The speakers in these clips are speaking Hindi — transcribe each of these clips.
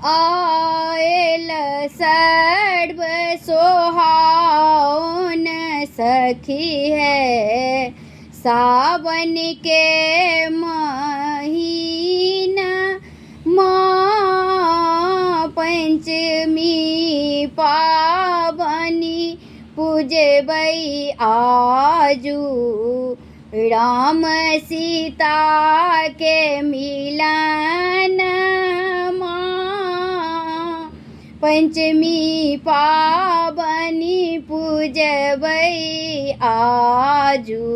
आयल सर्व सोहावन सखी है सावन के महीना माँ पंचमी पावनी पूजबई आजू राम सीता के मिलन माँ पंचमी पावनी पूजबई आजू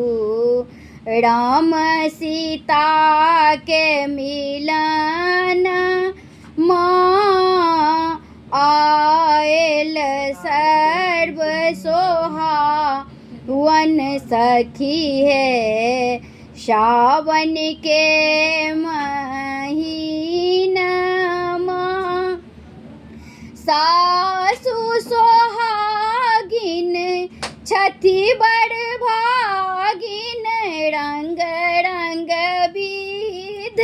राम सीता के मिलन माँ आयल सर्व सोहावन सखी है सावन के महीना माँ सासु सोहागिन छठी बड़ भागिन रंग रंग विध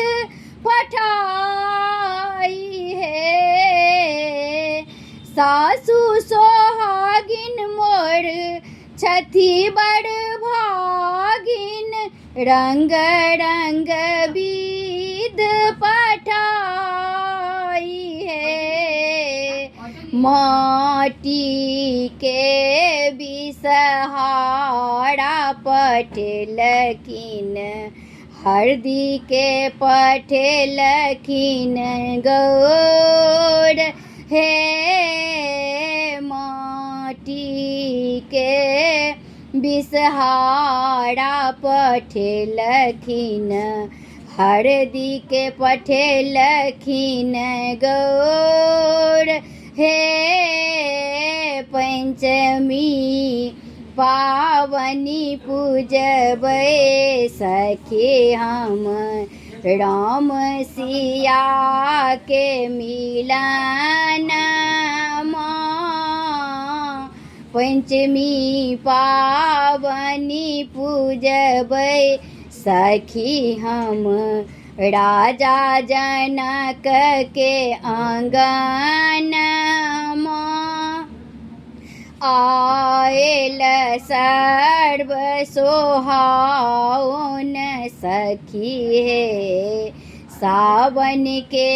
पठाई है सासु सोहागिन मोर छठी बड़ भागिन रंग रंग विध पठाई है माटी के बिसहारा पठेलखिन हरदी के पठेलखिन गौर हे माटी के बिसहारा पठेलखिन हरदी के पठेलखिन गौर हे पंचमी पावनी पूजबे सखी हम राम सिया के मिलन माँ पंचमी पावनी पूजबे सखी हम राजा जनक के आंगन माँ आयल सर्व सोहावन सखी है सावन के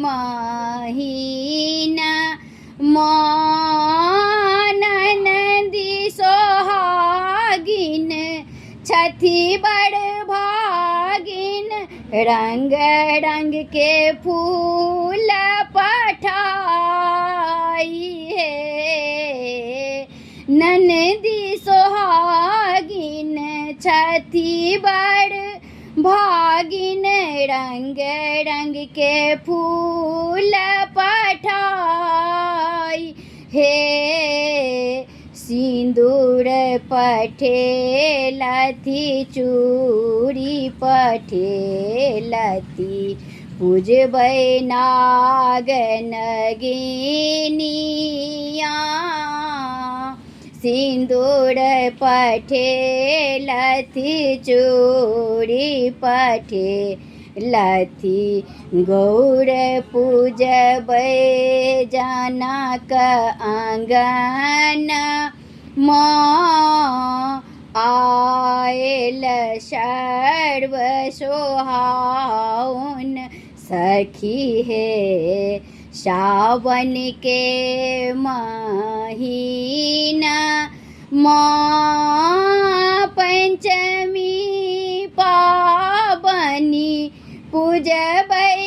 महीना माँ नंदी सोहागिन छठी बड़ भागिन रंग रंग के फूल पठाई है नंदी सोहागिन छठी बड़ भागिन रंग रंग के फूल पठाई हे सिंदूर पठेलथि चूड़ी पठेलथि पूजबै नाग नगिनिया सिंदूर पठेलथि चूड़ी पठेलथि गौर पूजबै जनक आंगन माँ आयल सर्व सोहावन सखी है सावन के महीना माँ पंचमी पावनी पूजबै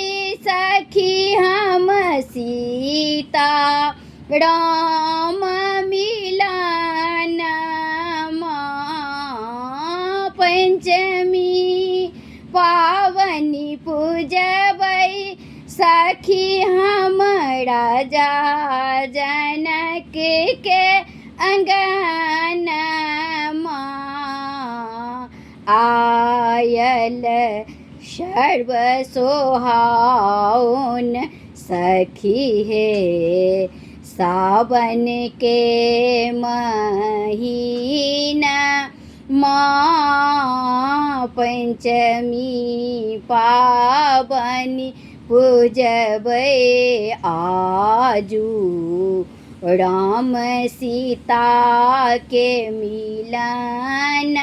सखी हम सीता राम मिलन माँ पंचमी पावनी पूजबै सखी हम राजा जनक के अंगन माँ आयल सर्व सोहावन सखी है सावन के महीना माँ पंचमी पावनी पूजबै आजू राम सीता के मिलन